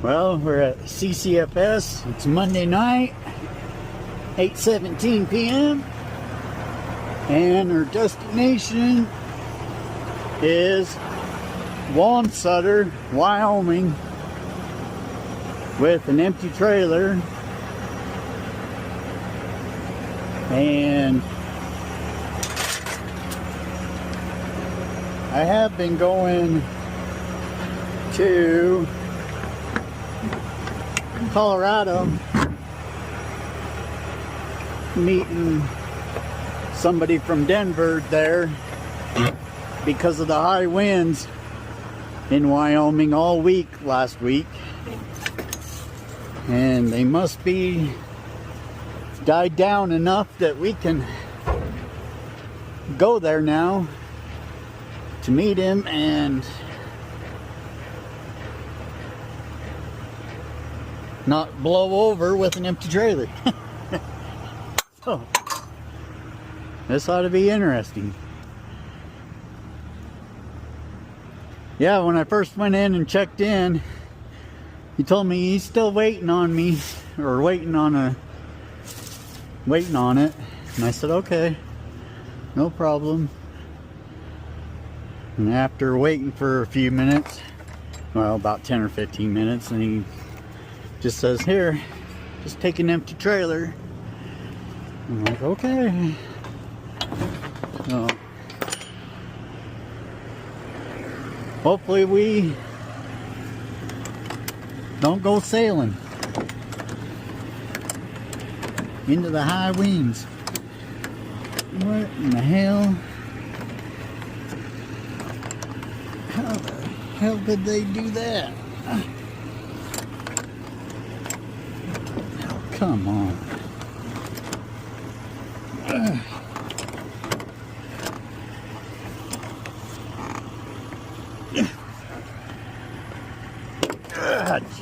Well, we're at CCFS. It's Monday night, 8:17 p.m. and our destination is Wamsutter, Wyoming, with an empty trailer. And I have been going to Colorado, meeting somebody from Denver there because of the high winds in Wyoming all week last week, and they must be died down enough that we can go there now to meet him and not blow over with an empty trailer. So, this ought to be interesting. Yeah, when I first went in and checked in, he told me he's still waiting on me, or waiting on it. And I said, okay, no problem. And after waiting for a few minutes, well, about 10 or 15 minutes, and he just says, here, just take an empty trailer. I'm like, okay. So, hopefully we don't go sailing into the high winds. What in the hell? How the hell did they do that? Oh, come on.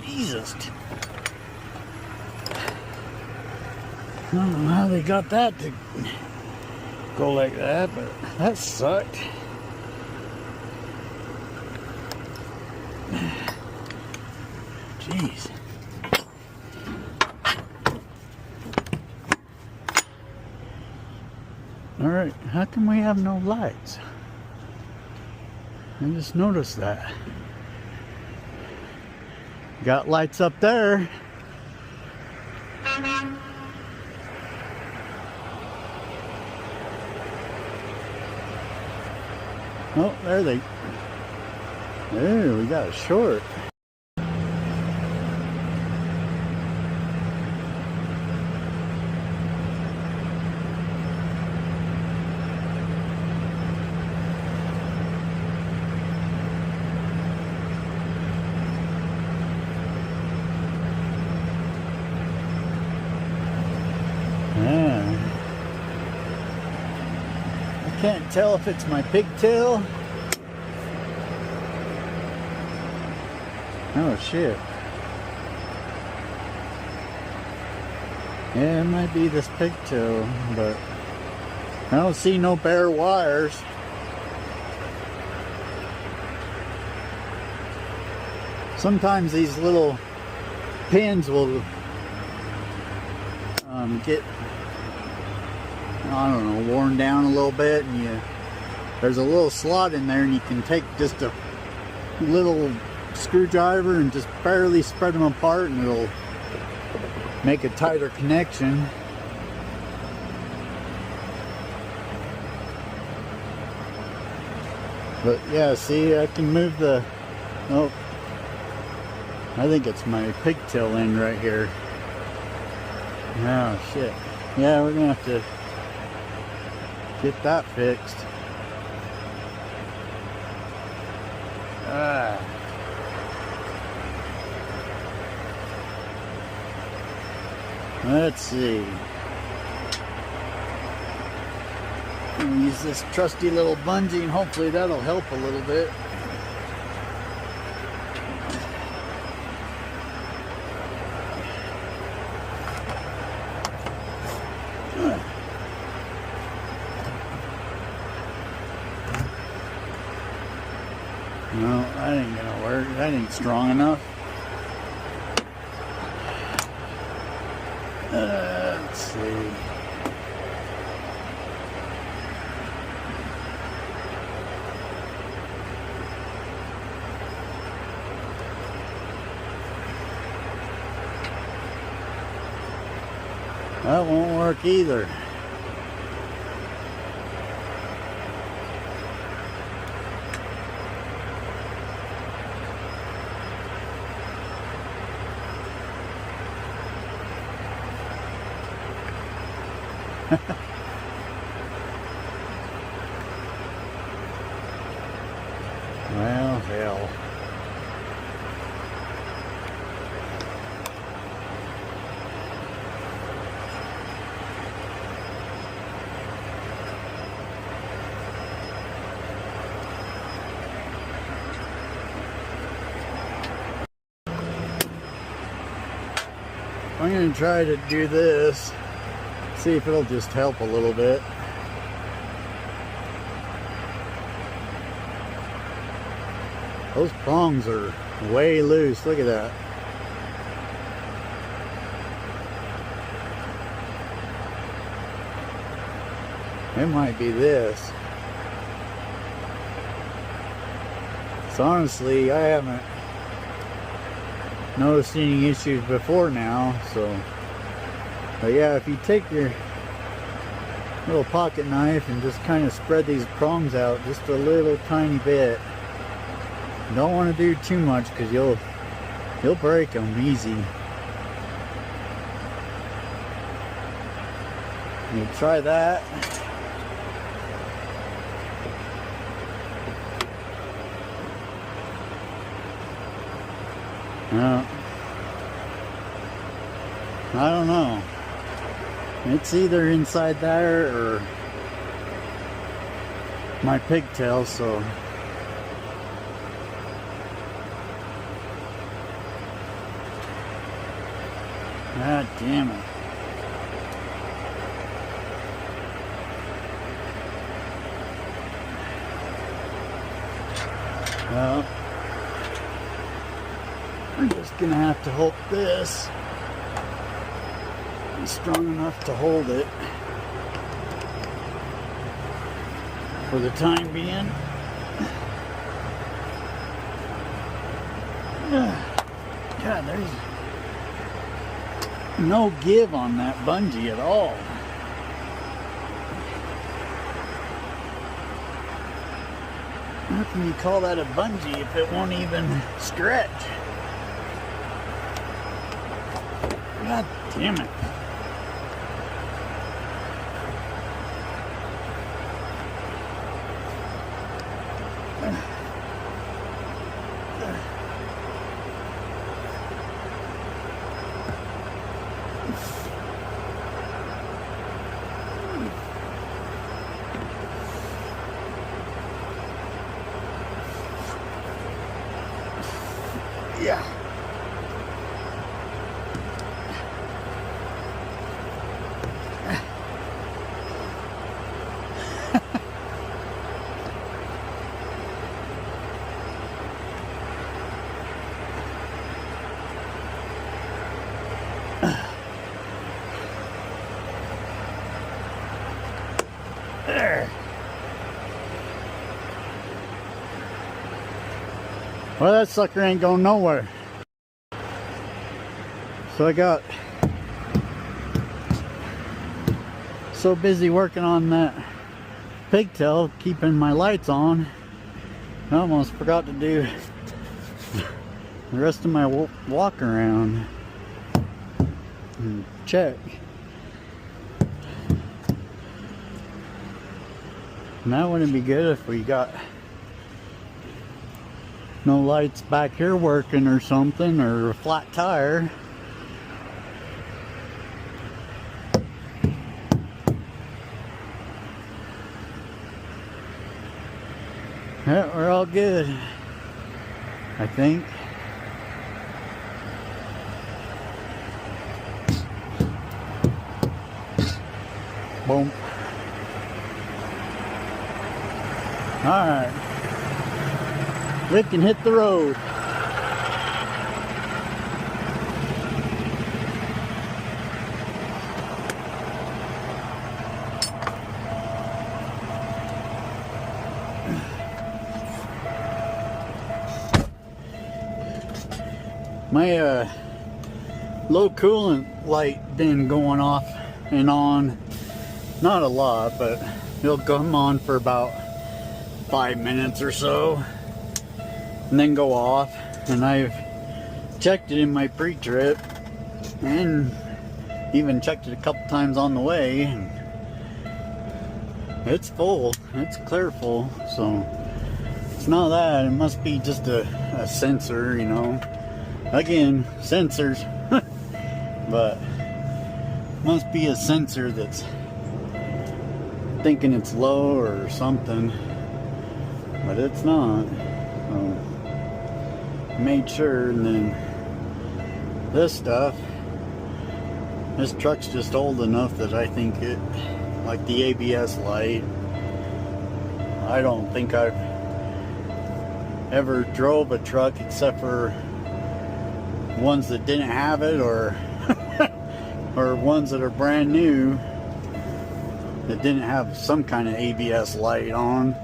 Jesus. I don't know how they got that to go like that, but that sucked. Jeez. Alright, how come we have no lights? I just noticed that. Got lights up there. Oh, there they. There, we got a short. Can't tell if it's my pigtail. Oh shit. Yeah, it might be this pigtail, but I don't see no bare wires. Sometimes these little pins will get, I don't know, worn down a little bit, and there's a little slot in there, and you can take just a little screwdriver and just barely spread them apart, and it'll make a tighter connection. But yeah, see, I can move the, oh, I think it's my pigtail end right here. Oh shit. Yeah, we're gonna have to get that fixed. Ah. Let's see. I'll use this trusty little bungee and hopefully that'll help a little bit. No, that ain't gonna work. That ain't strong enough. Let's see. That won't work either. Well, hell. I'm going to try to do this, see if it'll just help a little bit. Those prongs are way loose, look at that. It might be this. So honestly, I haven't noticed any issues before now, so. But yeah, if you take your little pocket knife and just kind of spread these prongs out just a little tiny bit. Don't want to do too much because you'll break them easy. You try that. No, I don't know. It's either inside there or my pigtail, so. God damn it. Well, I'm just gonna have to hope this is strong enough to hold it for the time being. God, there's no give on that bungee at all. How can you call that a bungee if it won't even stretch? God damn it. Yeah. There. Well, that sucker ain't going nowhere. So I got so busy working on that pigtail, keeping my lights on, I almost forgot to do the rest of my walk around and check. And that wouldn't be good if we got No lights back here working or something, or a flat tire. Yeah, we're all good, I think. Boom. Alright. We can hit the road. My low coolant light been going off and on, not a lot, but it'll come on for about 5 minutes or so and then go off. And I've checked it in my pre-trip and even checked it a couple times on the way, and it's full, it's clear full. So it's not that, it must be just a sensor, you know. Again, sensors. But must be a sensor that's thinking it's low or something, but it's not. So made sure. And then this truck's just old enough that I think it, like the ABS light, I don't think I've ever drove a truck except for ones that didn't have it, or or ones that are brand new that didn't have some kind of ABS light on.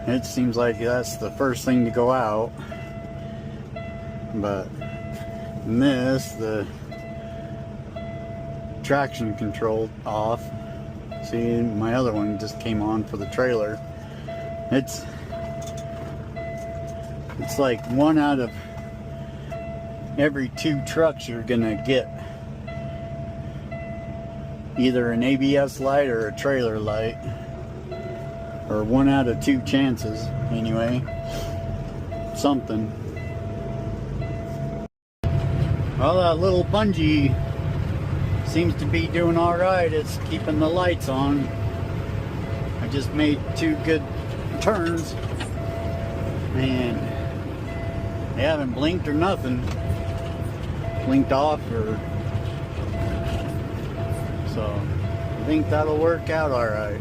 It seems like that's the first thing to go out. But in this, the traction control off. See, my other one just came on for the trailer. It's like one out of every 2 trucks you're gonna get either an ABS light or a trailer light, or 1 out of 2 chances anyway, something. Well, that little bungee seems to be doing all right. It's keeping the lights on. I just made 2 good turns and they haven't blinked or nothing. Blinked off, or so I think that'll work out all right.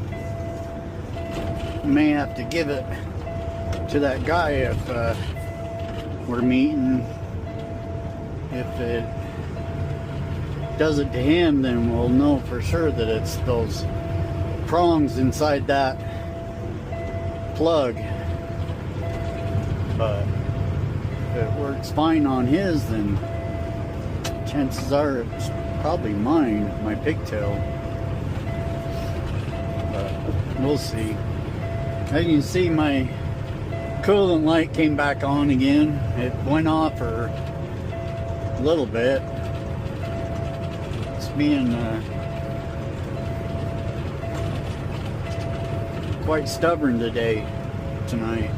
May have to give it to that guy if we're meeting. If it does it to him, then we'll know for sure that it's those prongs inside that plug. But if it works fine on his, then chances are it's probably mine, my pigtail. But we'll see. As you can see, my coolant light came back on again. It went off for a little bit. It's being quite stubborn tonight.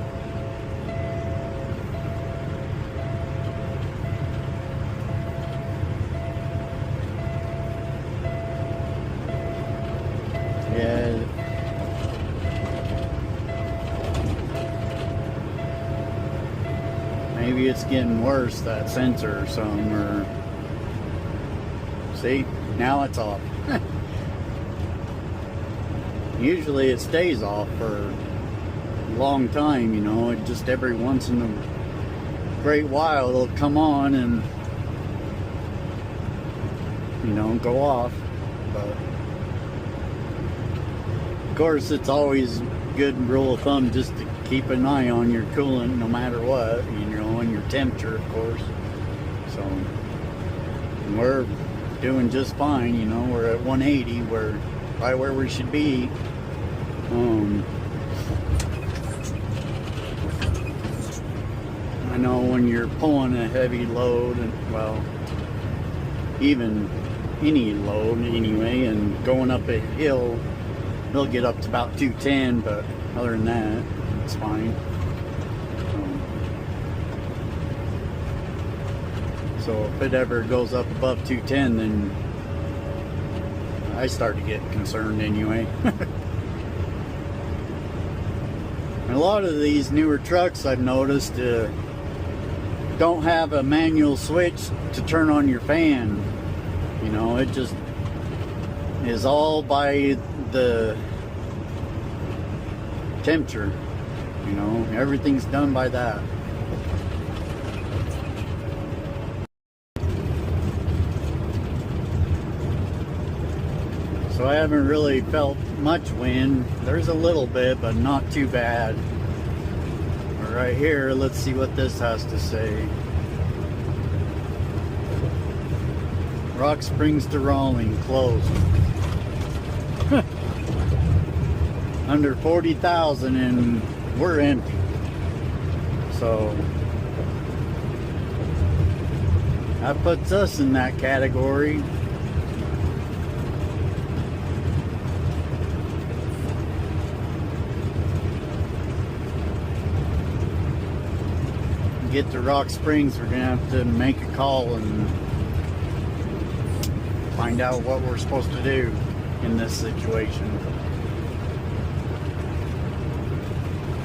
Yeah. Maybe it's getting worse, that sensor or something, or... See? Now it's off. Usually it stays off for a long time, you know. It just every once in a great while it'll come on and, you know, go off. But of course, it's always good rule of thumb just to keep an eye on your coolant no matter what, you know, and your temperature, of course. So we're doing just fine, you know. We're at 180, we're right where we should be. I know when you're pulling a heavy load, and well, even any load anyway, and going up a hill, they'll get up to about 210, but other than that, it's fine. So if it ever goes up above 210, then I start to get concerned anyway. And a lot of these newer trucks I've noticed don't have a manual switch to turn on your fan. You know, it just is all by the temperature. You know, everything's done by that. So I haven't really felt much wind. There's a little bit, but not too bad. But right here, let's see what this has to say. Rock Springs to Wyoming closed. Under 40,000 and we're empty. So that puts us in that category. Get to Rock Springs, we're gonna have to make a call and find out what we're supposed to do in this situation.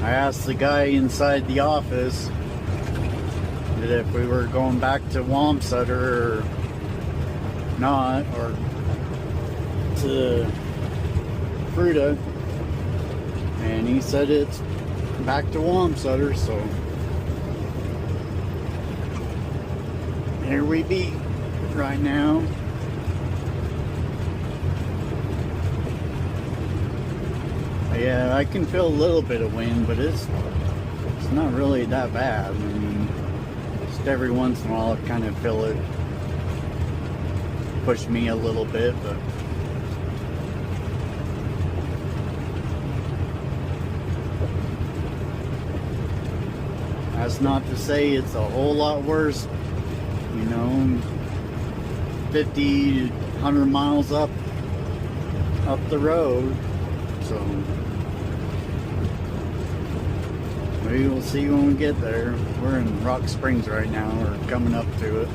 I asked the guy inside the office that if we were going back to Wamsutter or not, or to Fruta, and he said it's back to Wamsutter, so here we be right now. Yeah, I can feel a little bit of wind, but it's not really that bad. I mean, just every once in a while I kind of feel it push me a little bit, but that's not to say it's a whole lot worse. You know, 50, 100 miles up the road. So maybe we'll see when we get there. We're in Rock Springs right now. We're coming up to it.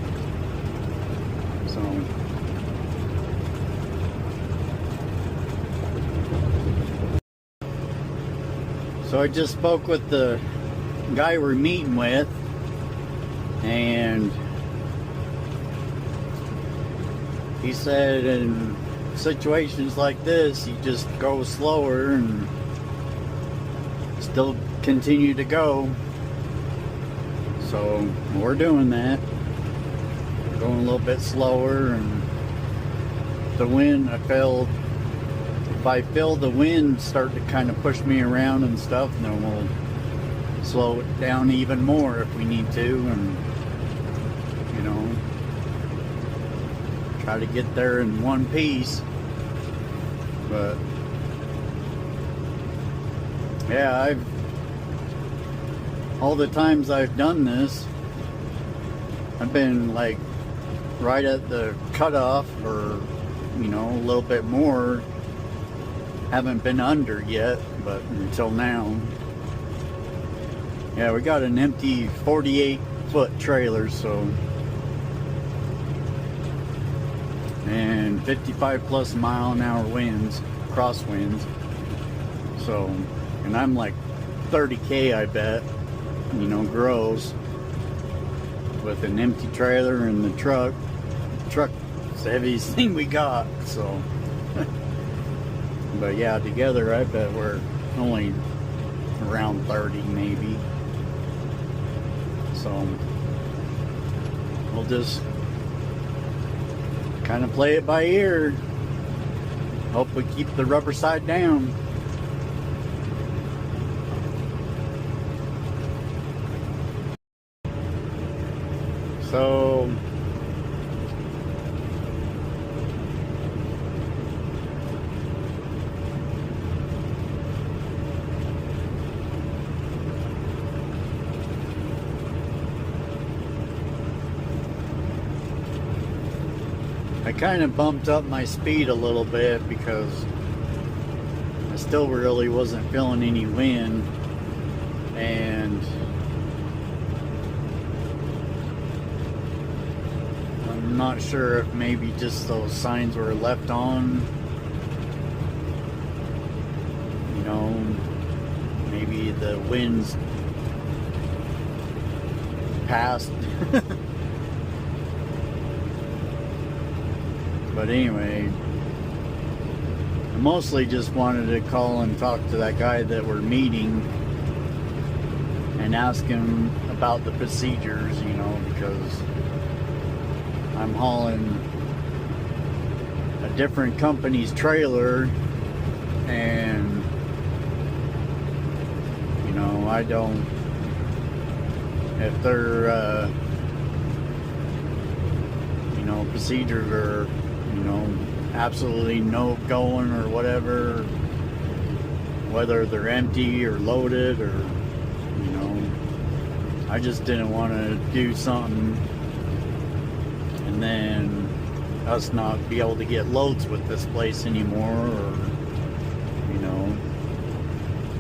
So I just spoke with the guy we're meeting with, and he said in situations like this, you just go slower and still continue to go. So we're doing that. We're going a little bit slower, and the wind, if I feel the wind start to kind of push me around and stuff, then we'll slow it down even more if we need to, and you know, try to get there in one piece. But yeah, all the times I've done this, I've been like right at the cutoff, or you know, a little bit more. Haven't been under yet, but until now. Yeah, we got an empty 48-foot trailer, so, and 55+ mile-an-hour winds, crosswinds. So, and I'm like 30K, I bet, you know, gross, with an empty trailer and the truck. The truck's the heaviest thing we got, so. But yeah, together I bet we're only around 30 maybe. So we'll just kind of play it by ear. Hope we keep the rubber side down. So I kind of bumped up my speed a little bit because I still really wasn't feeling any wind, and I'm not sure if maybe just those signs were left on. You know, maybe the winds passed. But anyway, I mostly just wanted to call and talk to that guy that we're meeting and ask him about the procedures, you know, because I'm hauling a different company's trailer, and you know, I don't, if their you know, procedures are, you know, absolutely no going or whatever, whether they're empty or loaded, or you know, I just didn't want to do something and then us not be able to get loads with this place anymore, or you know,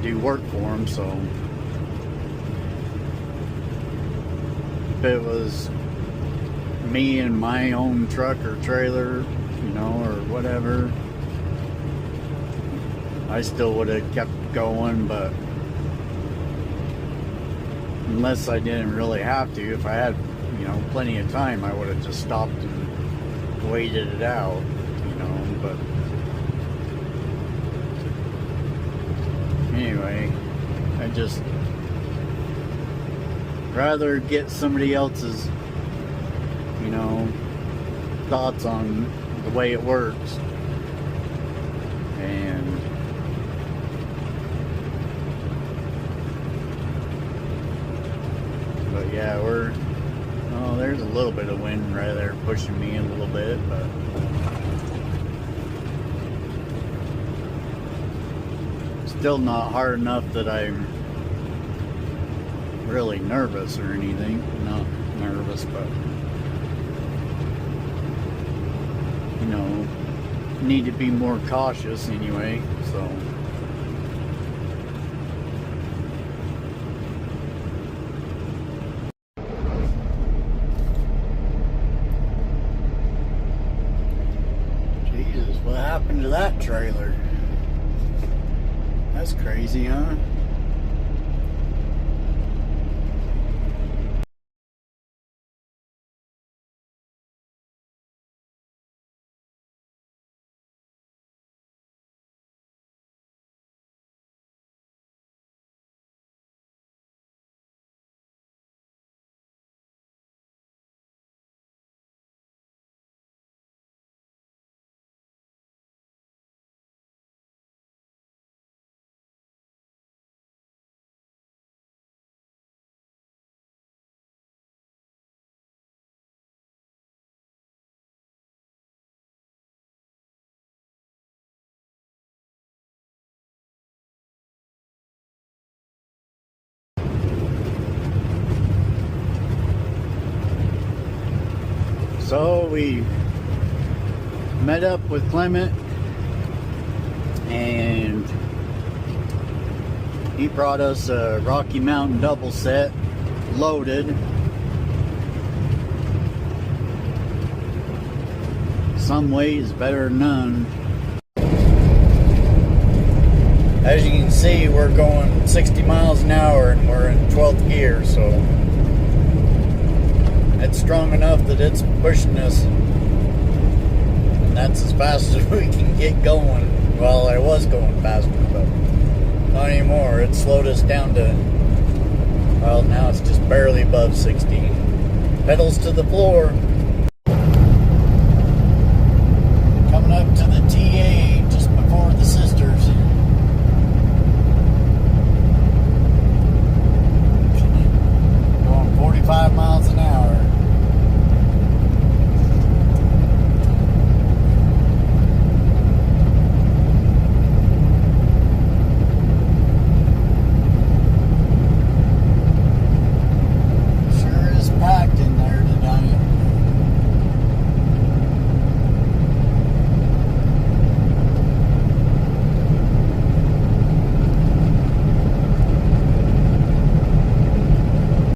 do work for them. So if it was me and my own truck or trailer, you know, or whatever, I still would have kept going. But unless I didn't really have to, if I had, you know, plenty of time, I would have just stopped and waited it out, you know. But anyway, I just rather get somebody else's, you know, thoughts on the way it works. And but yeah, we're, oh, there's a little bit of wind right there pushing me a little bit, but still not hard enough that I'm really nervous or anything. Not nervous, but you know, need to be more cautious anyway. So Jesus, what happened to that trailer? That's crazy, huh? So we met up with Clement, and he brought us a Rocky Mountain double set loaded. Some ways better than none. As you can see, we're going 60 miles an hour and we're in 12th gear, so it's strong enough that it's pushing us, and that's as fast as we can get going. Well, I was going faster, but not anymore. It slowed us down to, well, now it's just barely above 60. Pedals to the floor.